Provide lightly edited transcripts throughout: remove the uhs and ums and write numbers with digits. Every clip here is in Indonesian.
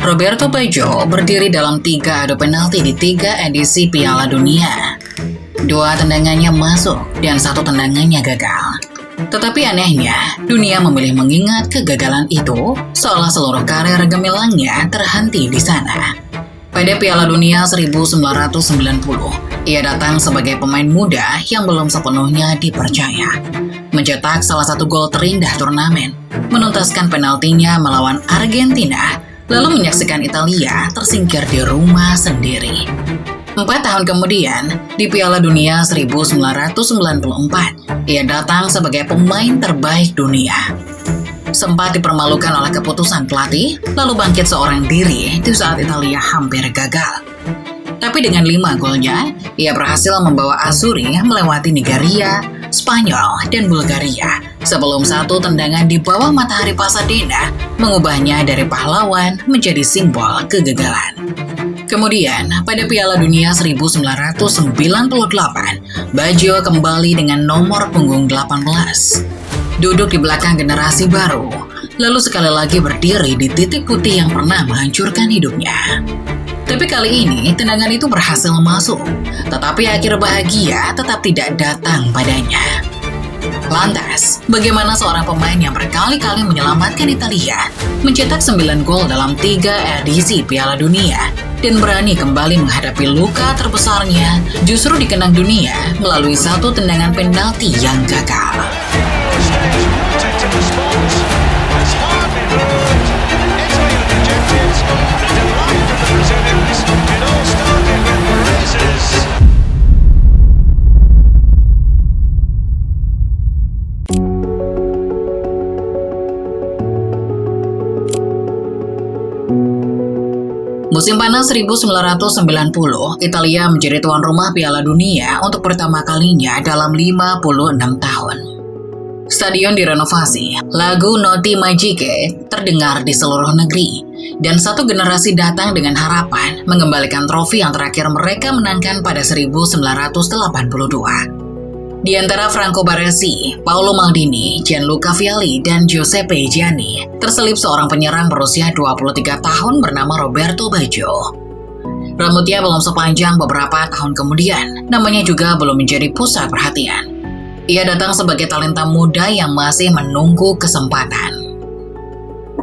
Roberto Baggio berdiri dalam 3 adu penalti di 3 edisi Piala Dunia. 2 tendangannya masuk dan 1 tendangannya gagal. Tetapi anehnya, dunia memilih mengingat kegagalan itu seolah seluruh karir gemilangnya terhenti di sana. Pada Piala Dunia 1990, ia datang sebagai pemain muda yang belum sepenuhnya dipercaya. Mencetak salah satu gol terindah turnamen, menuntaskan penaltinya melawan Argentina, lalu menyaksikan Italia tersingkir di rumah sendiri. 4 tahun kemudian, di Piala Dunia 1994, ia datang sebagai pemain terbaik dunia. Sempat dipermalukan oleh keputusan pelatih, lalu bangkit seorang diri di saat Italia hampir gagal. Tapi dengan 5 golnya, ia berhasil membawa Azzurri melewati Nigeria, Spanyol, dan Bulgaria sebelum 1 tendangan di bawah matahari Pasadena mengubahnya dari pahlawan menjadi simbol kegagalan. Kemudian, pada Piala Dunia 1998, Baggio kembali dengan nomor punggung 18. Duduk di belakang generasi baru, lalu sekali lagi berdiri di titik putih yang pernah menghancurkan hidupnya. Tapi kali ini, tendangan itu berhasil masuk, tetapi akhir bahagia tetap tidak datang padanya. Lantas, bagaimana seorang pemain yang berkali-kali menyelamatkan Italia, mencetak 9 gol dalam 3 edisi Piala Dunia, dan berani kembali menghadapi luka terbesarnya justru dikenang dunia melalui 1 tendangan penalti yang gagal. Musim panas 1990, Italia menjadi tuan rumah Piala Dunia untuk pertama kalinya dalam 56 tahun. Stadion direnovasi, lagu Noti Magiche terdengar di seluruh negeri, dan 1 generasi datang dengan harapan mengembalikan trofi yang terakhir mereka menangkan pada 1982. Di antara Franco Baresi, Paolo Maldini, Gianluca Vialli, dan Giuseppe Gianni, terselip seorang penyerang berusia 23 tahun bernama Roberto Baggio. Rambutnya belum sepanjang beberapa tahun kemudian, namanya juga belum menjadi pusat perhatian. Ia datang sebagai talenta muda yang masih menunggu kesempatan.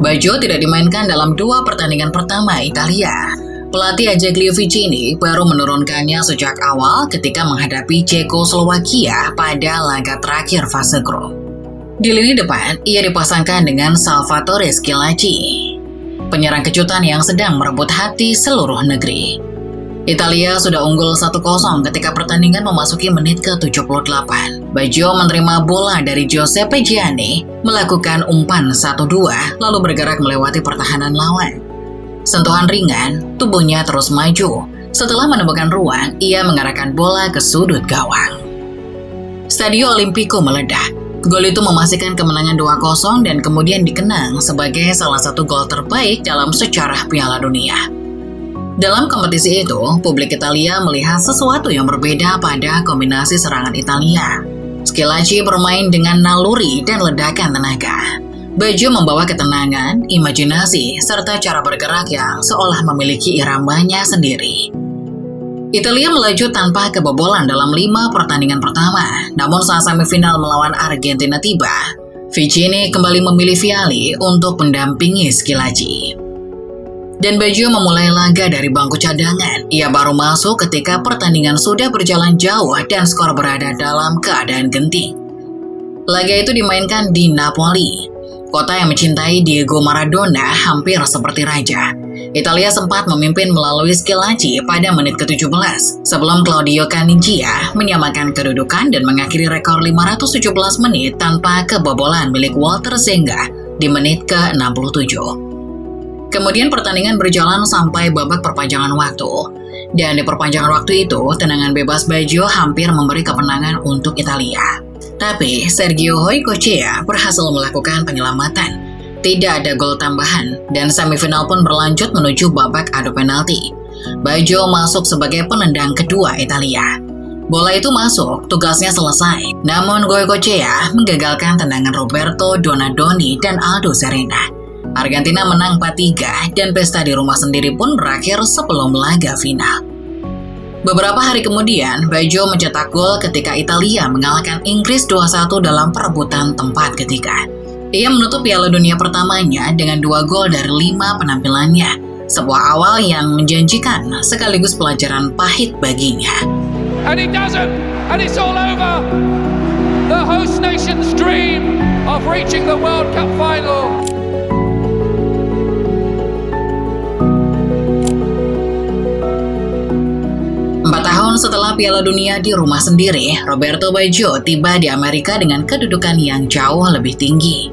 Baggio tidak dimainkan dalam 2 pertandingan pertama Italia. Pelatih Azeglio Vicini baru menurunkannya sejak awal ketika menghadapi Cekoslowakia pada laga terakhir fase grup. Di lini depan, ia dipasangkan dengan Salvatore Schillaci, penyerang kejutan yang sedang merebut hati seluruh negeri. Italia sudah unggul 1-0 ketika pertandingan memasuki menit ke-78. Baggio menerima bola dari Giuseppe Gianni, melakukan umpan 1-2, lalu bergerak melewati pertahanan lawan. Sentuhan ringan, tubuhnya terus maju. Setelah menemukan ruang, ia mengarahkan bola ke sudut gawang. Stadio Olimpico meledak. Gol itu memastikan kemenangan 2-0 dan kemudian dikenang sebagai salah satu gol terbaik dalam sejarah Piala Dunia. Dalam kompetisi itu, publik Italia melihat sesuatu yang berbeda pada kombinasi serangan Italia. Schillaci bermain dengan naluri dan ledakan tenaga. Baggio membawa ketenangan, imajinasi, serta cara bergerak yang seolah memiliki iramanya sendiri. Italia melaju tanpa kebobolan dalam 5 pertandingan pertama, namun saat semifinal melawan Argentina tiba, Vicini kembali memilih Vialli untuk mendampingi Schillaci. Dan Baggio memulai laga dari bangku cadangan. Ia baru masuk ketika pertandingan sudah berjalan jauh dan skor berada dalam keadaan genting. Laga itu dimainkan di Napoli, kota yang mencintai Diego Maradona hampir seperti raja. Italia sempat memimpin melalui Schillaci pada menit ke-17, sebelum Claudio Caniggia menyamakan kedudukan dan mengakhiri rekor 517 menit tanpa kebobolan milik Walter Zenga di menit ke-67. Kemudian pertandingan berjalan sampai babak perpanjangan waktu. Dan di perpanjangan waktu itu, tendangan bebas Baggio hampir memberi kemenangan untuk Italia. Tapi Sergio Goycochea berhasil melakukan penyelamatan. Tidak ada gol tambahan, dan semifinal pun berlanjut menuju babak adu penalti. Baggio masuk sebagai penendang kedua Italia. Bola itu masuk, tugasnya selesai. Namun Goycochea menggagalkan tendangan Roberto Donadoni dan Aldo Serena. Argentina menang 4-3 dan pesta di rumah sendiri pun berakhir sebelum laga final. Beberapa hari kemudian, Baggio mencetak gol ketika Italia mengalahkan Inggris 2-1 dalam perebutan tempat ketiga. Ia menutup Piala Dunia pertamanya dengan 2 gol dari 5 penampilannya, sebuah awal yang menjanjikan sekaligus pelajaran pahit baginya. And he does it, and it's all over. The host nation's dream of reaching the World Cup final. 4 tahun setelah Piala Dunia di rumah sendiri, Roberto Baggio tiba di Amerika dengan kedudukan yang jauh lebih tinggi.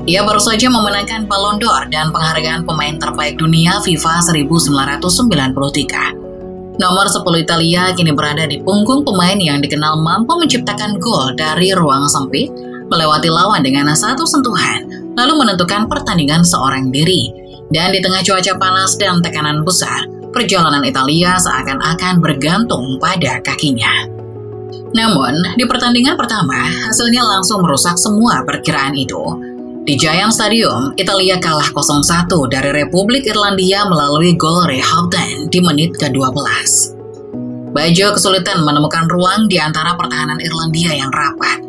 Ia baru saja memenangkan Ballon d'Or dan penghargaan pemain terbaik dunia FIFA 1993. Nomor 10 Italia kini berada di punggung pemain yang dikenal mampu menciptakan gol dari ruang sempit, melewati lawan dengan satu sentuhan, lalu menentukan pertandingan seorang diri. Dan di tengah cuaca panas dan tekanan besar, perjalanan Italia seakan-akan bergantung pada kakinya. Namun, di pertandingan pertama, hasilnya langsung merusak semua perkiraan itu. Di Giant Stadium, Italia kalah 0-1 dari Republik Irlandia melalui gol Ray Houghton di menit ke-12. Baggio kesulitan menemukan ruang di antara pertahanan Irlandia yang rapat.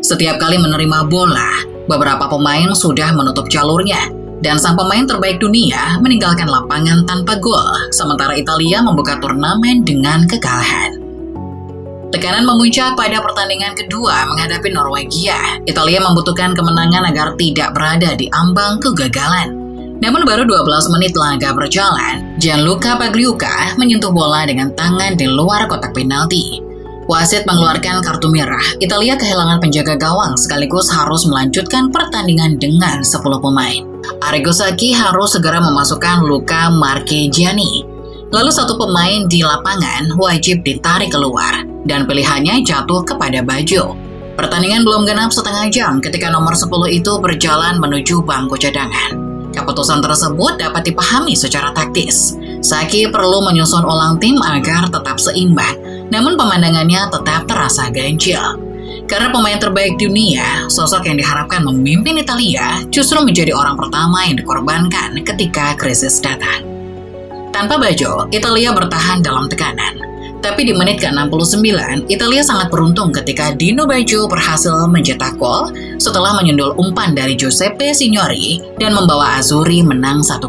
Setiap kali menerima bola, beberapa pemain sudah menutup jalurnya, dan sang pemain terbaik dunia meninggalkan lapangan tanpa gol, sementara Italia membuka turnamen dengan kekalahan. Tekanan memuncak pada pertandingan kedua menghadapi Norwegia. Italia membutuhkan kemenangan agar tidak berada di ambang kegagalan. Namun baru 12 menit laga berjalan, Gianluca Pagliuca menyentuh bola dengan tangan di luar kotak penalti. Wasit mengeluarkan kartu merah. Italia kehilangan penjaga gawang sekaligus harus melanjutkan pertandingan dengan 10 pemain. Arrigo Sacchi harus segera memasukkan Luca Marchegiani. Lalu satu pemain di lapangan wajib ditarik keluar, dan pilihannya jatuh kepada Baggio. Pertandingan belum genap setengah jam ketika nomor 10 itu berjalan menuju bangku cadangan. Keputusan tersebut dapat dipahami secara taktis. Sacchi perlu menyusun ulang tim agar tetap seimbang, namun pemandangannya tetap terasa ganjil. Karena pemain terbaik dunia, sosok yang diharapkan memimpin Italia justru menjadi orang pertama yang dikorbankan ketika krisis datang. Tanpa Baggio, Italia bertahan dalam tekanan. Tapi di menit ke-69, Italia sangat beruntung ketika Dino Baggio berhasil mencetak gol setelah menyundul umpan dari Giuseppe Signori dan membawa Azzurri menang 1-0.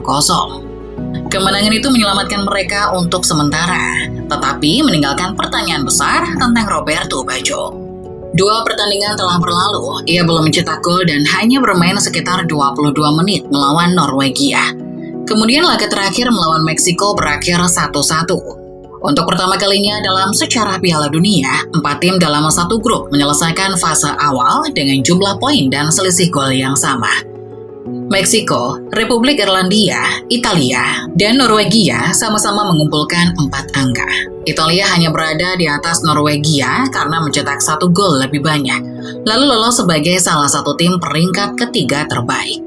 Kemenangan itu menyelamatkan mereka untuk sementara, tetapi meninggalkan pertanyaan besar tentang Roberto Baggio. 2 pertandingan telah berlalu, ia belum mencetak gol dan hanya bermain sekitar 22 menit melawan Norwegia. Kemudian laga terakhir melawan Meksiko berakhir 1-1. Untuk pertama kalinya dalam sejarah Piala Dunia, 4 tim dalam satu grup menyelesaikan fase awal dengan jumlah poin dan selisih gol yang sama. Meksiko, Republik Irlandia, Italia, dan Norwegia sama-sama mengumpulkan 4 angka. Italia hanya berada di atas Norwegia karena mencetak 1 gol lebih banyak, lalu lolos sebagai salah satu tim peringkat ketiga terbaik.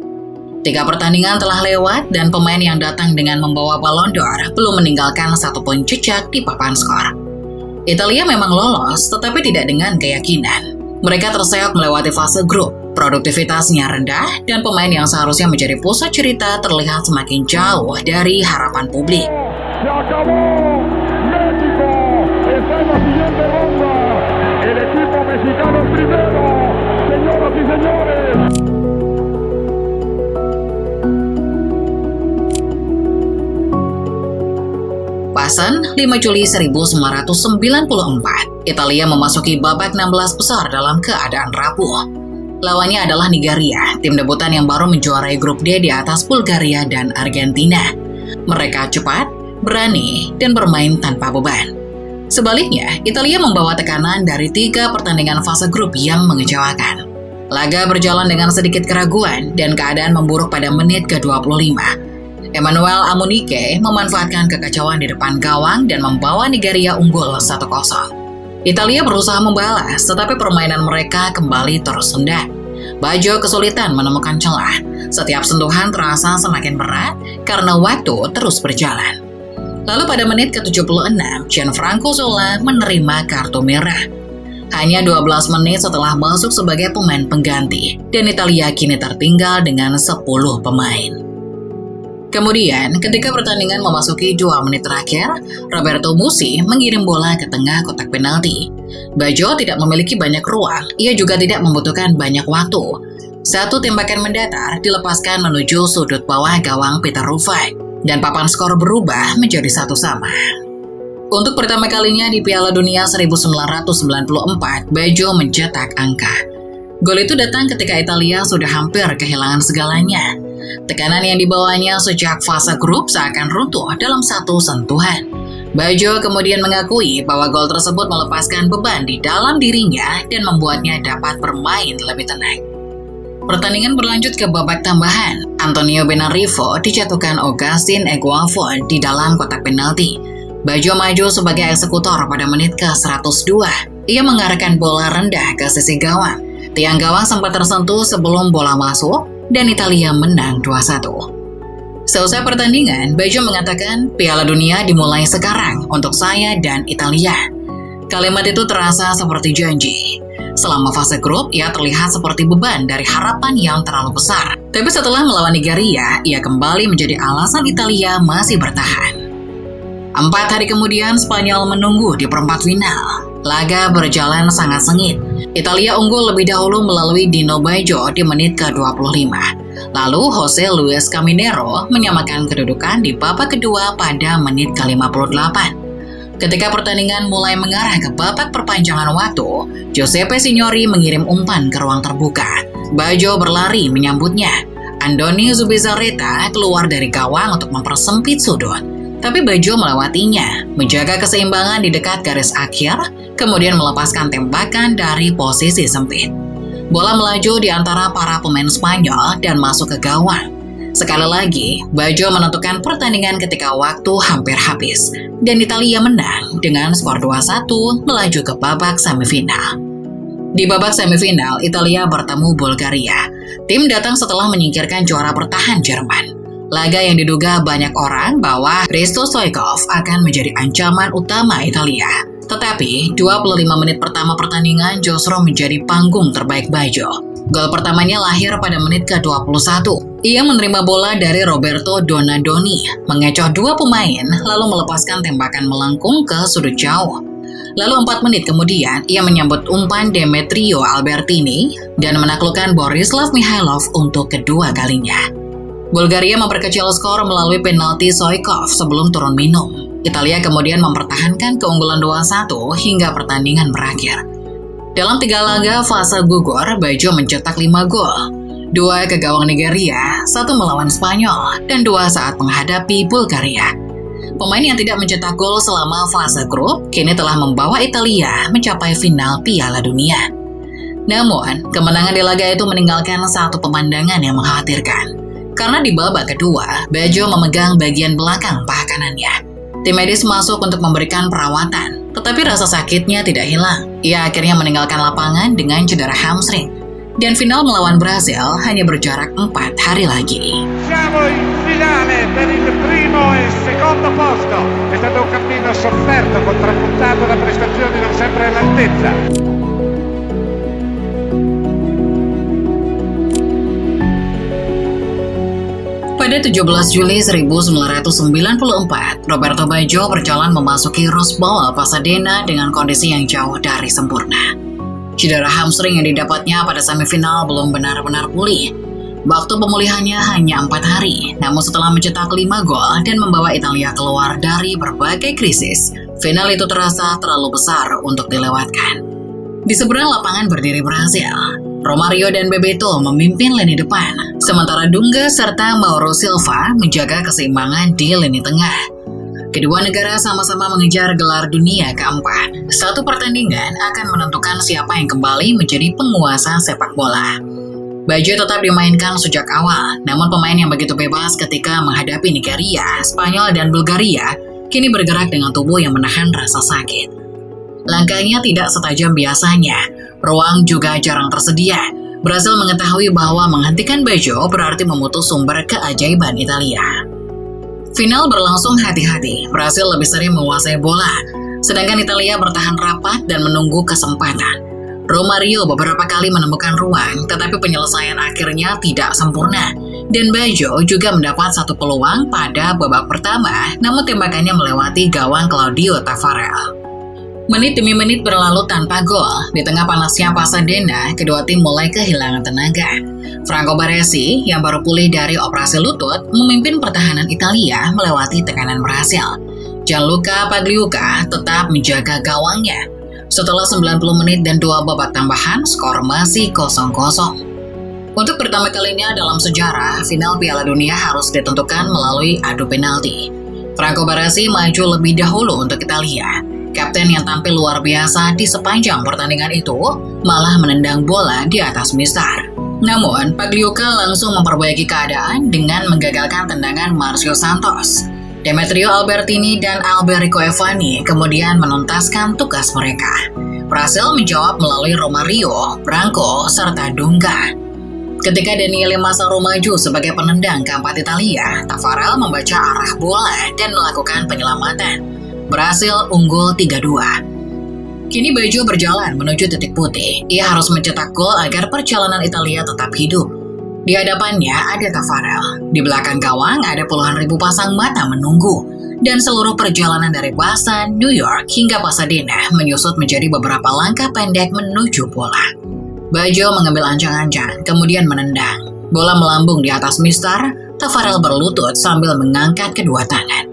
3 pertandingan telah lewat dan pemain yang datang dengan membawa Ballon d'Or belum meninggalkan 1 pun jejak di papan skor. Italia memang lolos, tetapi tidak dengan keyakinan. Mereka terseok melewati fase grup, produktivitasnya rendah, dan pemain yang seharusnya menjadi pusat cerita terlihat semakin jauh dari harapan publik. Pasan 5 Juli 1994, Italia memasuki babak 16 besar dalam keadaan rapuh. Lawannya adalah Nigeria, tim debutan yang baru menjuarai grup D di atas Bulgaria dan Argentina. Mereka cepat, berani, dan bermain tanpa beban. Sebaliknya, Italia membawa tekanan dari 3 pertandingan fase grup yang mengecewakan. Laga berjalan dengan sedikit keraguan dan keadaan memburuk pada menit ke-25. Emmanuel Amunike memanfaatkan kekacauan di depan gawang dan membawa Nigeria unggul 1-0. Italia berusaha membalas, tetapi permainan mereka kembali tersendat. Baggio kesulitan menemukan celah. Setiap sentuhan terasa semakin berat karena waktu terus berjalan. Lalu pada menit ke-76, Gianfranco Zola menerima kartu merah. hanya 12 menit setelah masuk sebagai pemain pengganti, dan Italia kini tertinggal dengan 10 pemain. Kemudian, ketika pertandingan memasuki 2 menit terakhir, Roberto Musi mengirim bola ke tengah kotak penalti. Baggio tidak memiliki banyak ruang, ia juga tidak membutuhkan banyak waktu. Satu tembakan mendatar dilepaskan menuju sudut bawah gawang Peter Ruffai, dan papan skor berubah menjadi 1-1. Untuk pertama kalinya di Piala Dunia 1994, Baggio mencetak angka. Gol itu datang ketika Italia sudah hampir kehilangan segalanya. Tekanan yang dibawanya sejak fase grup seakan runtuh dalam satu sentuhan. Baggio kemudian mengakui bahwa gol tersebut melepaskan beban di dalam dirinya dan membuatnya dapat bermain lebih tenang. Pertandingan berlanjut ke babak tambahan. Antonio Benarivo dijatuhkan Augustin Eguavoen di dalam kotak penalti. Baggio maju sebagai eksekutor pada menit ke-102. Ia mengarahkan bola rendah ke sisi gawang. Tiang gawang sempat tersentuh sebelum bola masuk, dan Italia menang 2-1. Selesai pertandingan, Baggio mengatakan, "Piala Dunia dimulai sekarang untuk saya dan Italia." Kalimat itu terasa seperti janji. Selama fase grup, ia terlihat seperti beban dari harapan yang terlalu besar. Tapi setelah melawan Nigeria, ia kembali menjadi alasan Italia masih bertahan. 4 hari kemudian, Spanyol menunggu di perempat final. Laga berjalan sangat sengit. Italia unggul lebih dahulu melalui Dino Baggio di menit ke-25. Lalu Jose Luis Caminero menyamakan kedudukan di babak kedua pada menit ke-58. Ketika pertandingan mulai mengarah ke babak perpanjangan waktu, Giuseppe Signori mengirim umpan ke ruang terbuka. Baggio berlari menyambutnya. Andoni Zubizarreta keluar dari gawang untuk mempersempit sudut. Tapi Baggio melewatinya, menjaga keseimbangan di dekat garis akhir, kemudian melepaskan tembakan dari posisi sempit. Bola melaju di antara para pemain Spanyol dan masuk ke gawang. Sekali lagi, Baggio menentukan pertandingan ketika waktu hampir habis, dan Italia menang dengan skor 2-1 melaju ke babak semifinal. Di babak semifinal, Italia bertemu Bulgaria. Tim datang setelah menyingkirkan juara bertahan Jerman. Laga yang diduga banyak orang bahwa Hristo Stoichkov akan menjadi ancaman utama Italia. Tetapi, 25 menit pertama pertandingan justru menjadi panggung terbaik Baggio. Gol pertamanya lahir pada menit ke-21. Ia menerima bola dari Roberto Donadoni, mengecoh 2 pemain, lalu melepaskan tembakan melengkung ke sudut jauh. Lalu 4 menit kemudian, ia menyambut umpan Demetrio Albertini dan menaklukkan Borislav Mihailov untuk kedua kalinya. Bulgaria memperkecil skor melalui penalti Stoichkov sebelum turun minum. Italia kemudian mempertahankan keunggulan 2-1 hingga pertandingan berakhir. Dalam 3 laga fase gugur, Baggio mencetak 5 gol. 2 ke gawang Nigeria, 1 melawan Spanyol, dan 2 saat menghadapi Bulgaria. Pemain yang tidak mencetak gol selama fase grup kini telah membawa Italia mencapai final Piala Dunia. Namun, kemenangan di laga itu meninggalkan satu pemandangan yang mengkhawatirkan. Karena di babak kedua, Baggio memegang bagian belakang paha kanannya. Tim medis masuk untuk memberikan perawatan, tetapi rasa sakitnya tidak hilang. Ia akhirnya meninggalkan lapangan dengan cedera hamstring. Dan final melawan Brasil hanya berjarak 4 hari lagi. Siamo in finale per il primo e secondo posto. È stato un cammino sofferto, contrappuntato da prestazioni non sempre all'altezza. Pada 17 Juli 1994, Roberto Baggio berjalan memasuki Rose Bowl Pasadena dengan kondisi yang jauh dari sempurna. Cedera hamstring yang didapatnya pada semifinal belum benar-benar pulih. Waktu pemulihannya hanya 4 hari, namun setelah mencetak 5 gol dan membawa Italia keluar dari berbagai krisis, final itu terasa terlalu besar untuk dilewatkan. Di seberang lapangan berdiri Brasil. Romario dan Bebeto memimpin lini depan, sementara Dunga serta Mauro Silva menjaga keseimbangan di lini tengah. Kedua negara sama-sama mengejar gelar dunia keempat. Satu pertandingan akan menentukan siapa yang kembali menjadi penguasa sepak bola. Baggio tetap dimainkan sejak awal, namun pemain yang begitu bebas ketika menghadapi Nigeria, Spanyol, dan Bulgaria kini bergerak dengan tubuh yang menahan rasa sakit. Langkahnya tidak setajam biasanya, ruang juga jarang tersedia. Brasil mengetahui bahwa menghentikan Baggio berarti memutus sumber keajaiban Italia. Final berlangsung hati-hati, Brasil lebih sering menguasai bola. Sedangkan Italia bertahan rapat dan menunggu kesempatan. Romario beberapa kali menemukan ruang, tetapi penyelesaian akhirnya tidak sempurna. Dan Baggio juga mendapat satu peluang pada babak pertama, namun tembakannya melewati gawang Claudio Taffarel. Menit demi menit berlalu tanpa gol. Di tengah panasnya Pasadena, kedua tim mulai kehilangan tenaga. Franco Baresi yang baru pulih dari operasi lutut memimpin pertahanan Italia melewati tekanan Brasil. Gianluca Pagliuca tetap menjaga gawangnya. Setelah 90 menit dan 2 babak tambahan, skor masih 0-0. Untuk pertama kalinya dalam sejarah, final Piala Dunia harus ditentukan melalui adu penalti. Franco Baresi maju lebih dahulu untuk Italia. Kapten yang tampil luar biasa di sepanjang pertandingan itu malah menendang bola di atas mistar. Namun, Pagliuca langsung memperbaiki keadaan dengan menggagalkan tendangan Marcio Santos. Demetrio Albertini dan Alberico Evani kemudian menuntaskan tugas mereka. Brasil menjawab melalui Romario, Branco, serta Dunga. Ketika Daniele Massaro maju sebagai penendang keempat Italia, Taffarel membaca arah bola dan melakukan penyelamatan. Brasil unggul 3-2. Kini Baggio berjalan menuju titik putih. Ia harus mencetak gol agar perjalanan Italia tetap hidup. Di hadapannya ada Taffarel. Di belakang gawang ada puluhan ribu pasang mata menunggu. Dan seluruh perjalanan dari Boston, New York, hingga Pasadena menyusut menjadi beberapa langkah pendek menuju bola. Baggio mengambil ancang-ancang, kemudian menendang. Bola melambung di atas mistar, Taffarel berlutut sambil mengangkat kedua tangan.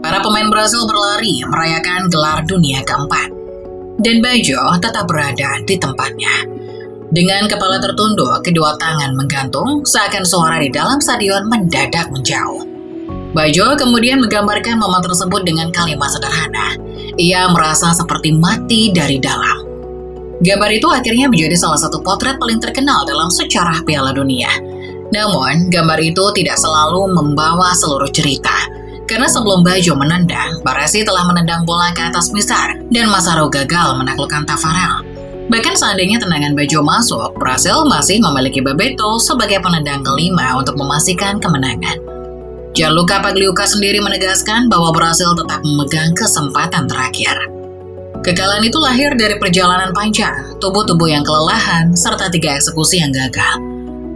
Para pemain Brasil berlari merayakan gelar dunia keempat. Dan Baggio tetap berada di tempatnya. Dengan kepala tertunduk, kedua tangan menggantung, seakan suara di dalam stadion mendadak menjauh. Baggio kemudian menggambarkan momen tersebut dengan kalimat sederhana. Ia merasa seperti mati dari dalam. Gambar itu akhirnya menjadi salah satu potret paling terkenal dalam sejarah Piala Dunia. Namun, gambar itu tidak selalu membawa seluruh cerita. Karena sebelum Baggio menendang, Baresi telah menendang bola ke atas mistar dan Massaro gagal menaklukkan Taffarel. Bahkan seandainya tendangan Baggio masuk, Brasil masih memiliki Bebeto sebagai penendang kelima untuk memastikan kemenangan. Gianluca Pagliuca sendiri menegaskan bahwa Brasil tetap memegang kesempatan terakhir. Kekalahan itu lahir dari perjalanan panjang, tubuh-tubuh yang kelelahan, serta 3 eksekusi yang gagal.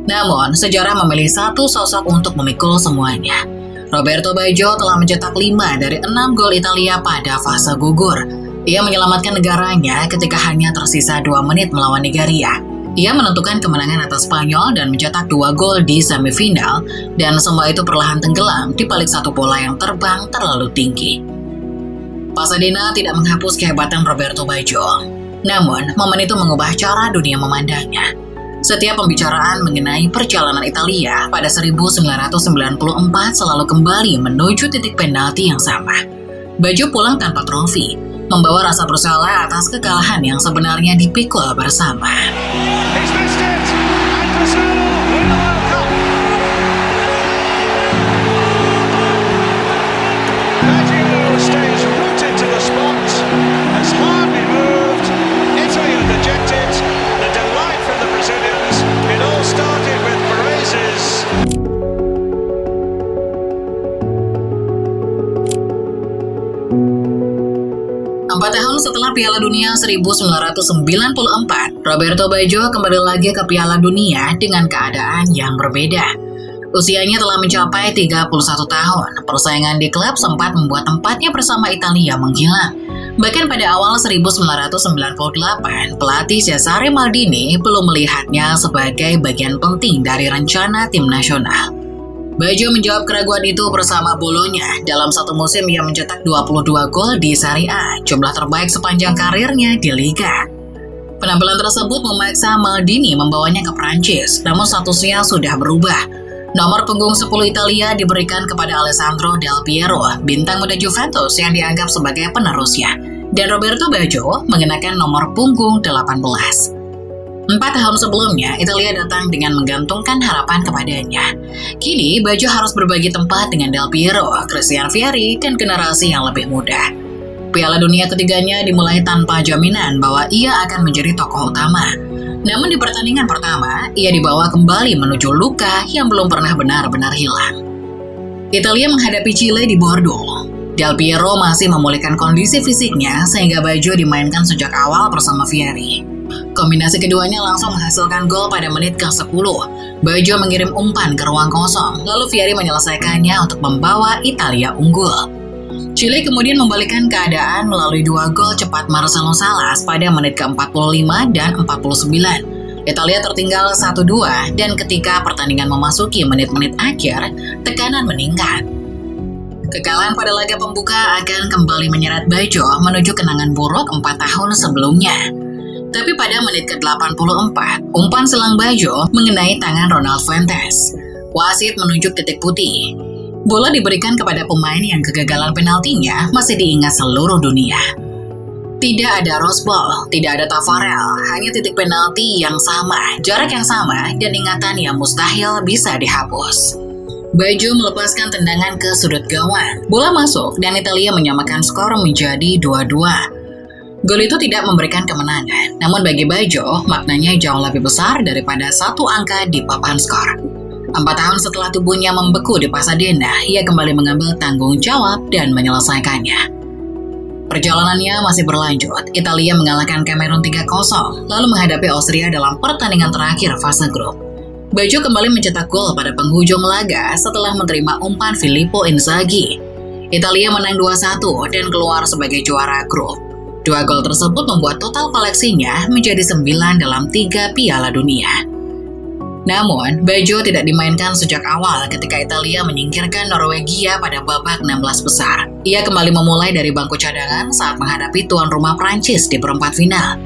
Namun, sejarah memilih satu sosok untuk memikul semuanya. Roberto Baggio telah mencetak 5 dari 6 gol Italia pada fase gugur. Ia menyelamatkan negaranya ketika hanya tersisa 2 menit melawan Nigeria. Ia menentukan kemenangan atas Spanyol dan mencetak 2 gol di semifinal, dan semua itu perlahan tenggelam di balik satu bola yang terbang terlalu tinggi. Pasadena tidak menghapus kehebatan Roberto Baggio. Namun, momen itu mengubah cara dunia memandangnya. Setiap pembicaraan mengenai perjalanan Italia pada 1994 selalu kembali menuju titik penalti yang sama. Baggio pulang tanpa trofi, membawa rasa bersalah atas kekalahan yang sebenarnya dipikul bersama. Tahun setelah Piala Dunia 1994, Roberto Baggio kembali lagi ke Piala Dunia dengan keadaan yang berbeda. Usianya telah mencapai 31 tahun. Persaingan di klub sempat membuat tempatnya bersama Italia menghilang. Bahkan pada awal 1998, pelatih Cesare Maldini belum melihatnya sebagai bagian penting dari rencana tim nasional. Baggio menjawab keraguan itu bersama Bologna. Dalam satu musim ia mencetak 22 gol di Serie A, jumlah terbaik sepanjang karirnya di Liga. Penampilan tersebut memaksa Maldini membawanya ke Prancis, namun statusnya sudah berubah. Nomor punggung 10 Italia diberikan kepada Alessandro Del Piero, bintang muda Juventus yang dianggap sebagai penerusnya. Dan Roberto Baggio mengenakan nomor punggung 18. 4 tahun sebelumnya, Italia datang dengan menggantungkan harapan kepadanya. Kini, Baggio harus berbagi tempat dengan Del Piero, Christian Vieri, dan generasi yang lebih muda. Piala Dunia ketiganya dimulai tanpa jaminan bahwa ia akan menjadi tokoh utama. Namun di pertandingan pertama, ia dibawa kembali menuju luka yang belum pernah benar-benar hilang. Italia menghadapi Chile di Bordeaux. Del Piero masih memulihkan kondisi fisiknya sehingga Baggio dimainkan sejak awal bersama Vieri. Kombinasi keduanya langsung menghasilkan gol pada menit ke-10. Baggio mengirim umpan ke ruang kosong, lalu Vieri menyelesaikannya untuk membawa Italia unggul. Chile kemudian membalikkan keadaan melalui 2 gol cepat Marcelo Salas pada menit ke-45 dan 49. Italia tertinggal 1-2 dan ketika pertandingan memasuki menit-menit akhir, tekanan meningkat. Kekalahan pada laga pembuka akan kembali menyeret Baggio menuju kenangan buruk 4 tahun sebelumnya. Tapi pada menit ke-84, umpan selang Baggio mengenai tangan Ronald Fuentes. Wasit menunjuk titik putih. Bola diberikan kepada pemain yang kegagalan penaltinya masih diingat seluruh dunia. Tidak ada rose ball, tidak ada Tafarel, hanya titik penalti yang sama, jarak yang sama, dan ingatan yang mustahil bisa dihapus. Baggio melepaskan tendangan ke sudut gawang. Bola masuk dan Italia menyamakan skor menjadi 2-2. Gol itu tidak memberikan kemenangan, namun bagi Baggio, maknanya jauh lebih besar daripada 1 angka di papan skor. 4 tahun setelah tubuhnya membeku di Pasadena, ia kembali mengambil tanggung jawab dan menyelesaikannya. Perjalanannya masih berlanjut. Italia mengalahkan Kamerun 3-0, lalu menghadapi Austria dalam pertandingan terakhir fase grup. Baggio kembali mencetak gol pada penghujung laga setelah menerima umpan Filippo Inzaghi. Italia menang 2-1 dan keluar sebagai juara grup. 2 gol tersebut membuat total koleksinya menjadi 9 dalam 3 Piala Dunia. Namun, Baggio tidak dimainkan sejak awal ketika Italia menyingkirkan Norwegia pada babak 16 besar. Ia kembali memulai dari bangku cadangan saat menghadapi tuan rumah Prancis di perempat final.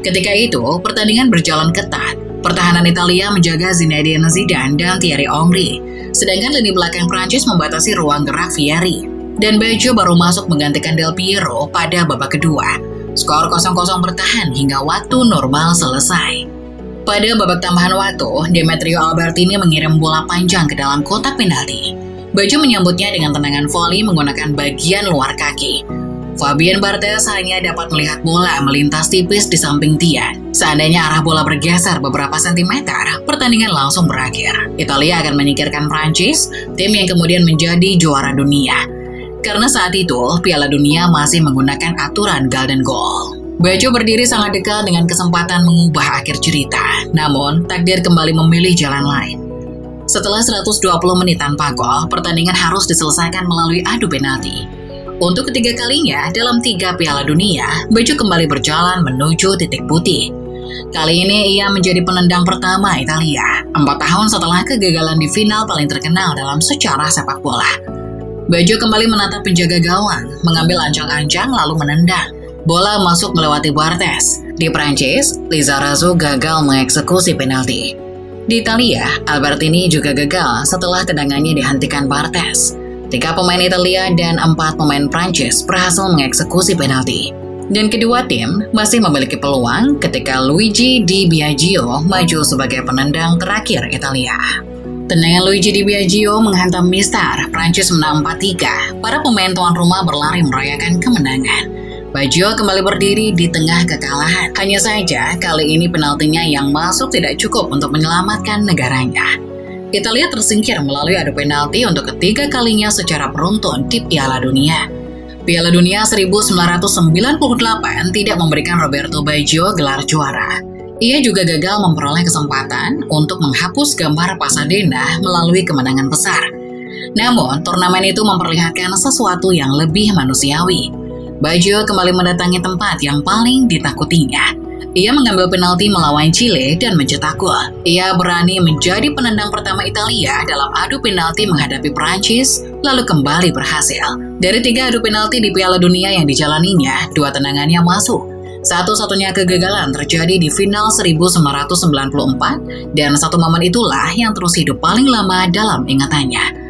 Ketika itu, pertandingan berjalan ketat. Pertahanan Italia menjaga Zinedine Zidane dan Thierry Henry, sedangkan lini belakang Prancis membatasi ruang gerak Vieri. Dan Baggio baru masuk menggantikan Del Piero pada babak kedua. Skor 0-0 bertahan hingga waktu normal selesai. Pada babak tambahan waktu, Demetrio Albertini mengirim bola panjang ke dalam kotak penalti. Baggio menyambutnya dengan tendangan voli menggunakan bagian luar kaki. Fabien Barthez hanya dapat melihat bola melintas tipis di samping tiang. Seandainya arah bola bergeser beberapa sentimeter, pertandingan langsung berakhir. Italia akan menyingkirkan Prancis, tim yang kemudian menjadi juara dunia. Karena saat itu, Piala Dunia masih menggunakan aturan Golden Goal. Baggio berdiri sangat dekat dengan kesempatan mengubah akhir cerita. Namun, takdir kembali memilih jalan lain. Setelah 120 menit tanpa gol, pertandingan harus diselesaikan melalui adu penalti. Untuk ketiga kalinya dalam 3 Piala Dunia, Baggio kembali berjalan menuju titik putih. Kali ini ia menjadi penendang pertama Italia, 4 tahun setelah kegagalan di final paling terkenal dalam sejarah sepak bola. Baggio kembali menatap penjaga gawang, mengambil ancang-ancang lalu menendang. Bola masuk melewati Barthez. Di Prancis, Lizarazu gagal mengeksekusi penalti. Di Italia, Albertini juga gagal setelah tendangannya dihentikan Barthez. 3 pemain Italia dan 4 pemain Prancis berhasil mengeksekusi penalti. Dan kedua tim masih memiliki peluang ketika Luigi Di Biagio maju sebagai penendang terakhir Italia. Tendangan Luigi Di Biagio menghantam mistar, Prancis menang 4-3. Para pemain tuan rumah berlari merayakan kemenangan. Baggio kembali berdiri di tengah kekalahan. Hanya saja, kali ini penaltinya yang masuk tidak cukup untuk menyelamatkan negaranya. Italia tersingkir melalui adu penalti untuk ketiga kalinya secara beruntun di Piala Dunia. Piala Dunia 1998 tidak memberikan Roberto Baggio gelar juara. Ia juga gagal memperoleh kesempatan untuk menghapus gambar Pasadena melalui kemenangan besar. Namun, turnamen itu memperlihatkan sesuatu yang lebih manusiawi. Baggio kembali mendatangi tempat yang paling ditakutinya. Ia mengambil penalti melawan Chile dan mencetak gol. Ia berani menjadi penendang pertama Italia dalam adu penalti menghadapi Prancis, lalu kembali berhasil. Dari 3 adu penalti di Piala Dunia yang dijalaninya, 2 tendangannya masuk. Satu-satunya kegagalan terjadi di final 1994, dan satu momen itulah yang terus hidup paling lama dalam ingatannya.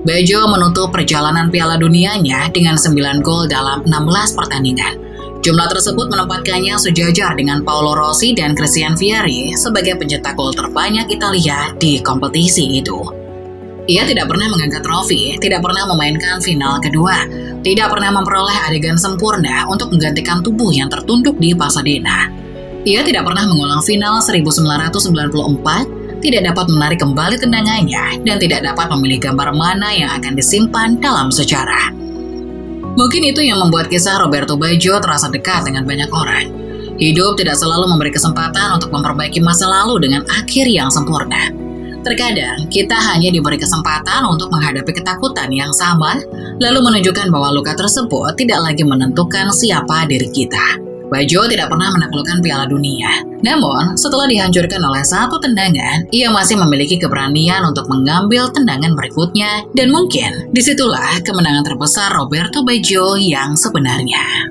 Baggio menutup perjalanan Piala Dunianya dengan 9 gol dalam 16 pertandingan. Jumlah tersebut menempatkannya sejajar dengan Paolo Rossi dan Christian Vieri sebagai pencetak gol terbanyak Italia di kompetisi itu. Ia tidak pernah mengangkat trofi, tidak pernah memainkan final kedua, tidak pernah memperoleh adegan sempurna untuk menggantikan tubuh yang tertunduk di Pasadena. Ia tidak pernah mengulang final 1994, tidak dapat menarik kembali tendangannya, dan tidak dapat memilih gambar mana yang akan disimpan dalam sejarah. Mungkin itu yang membuat kisah Roberto Baggio terasa dekat dengan banyak orang. Hidup tidak selalu memberi kesempatan untuk memperbaiki masa lalu dengan akhir yang sempurna. Terkadang, kita hanya diberi kesempatan untuk menghadapi ketakutan yang sama, lalu menunjukkan bahwa luka tersebut tidak lagi menentukan siapa diri kita. Baggio tidak pernah menaklukkan Piala Dunia. Namun, setelah dihancurkan oleh satu tendangan, ia masih memiliki keberanian untuk mengambil tendangan berikutnya, dan mungkin disitulah kemenangan terbesar Roberto Baggio yang sebenarnya.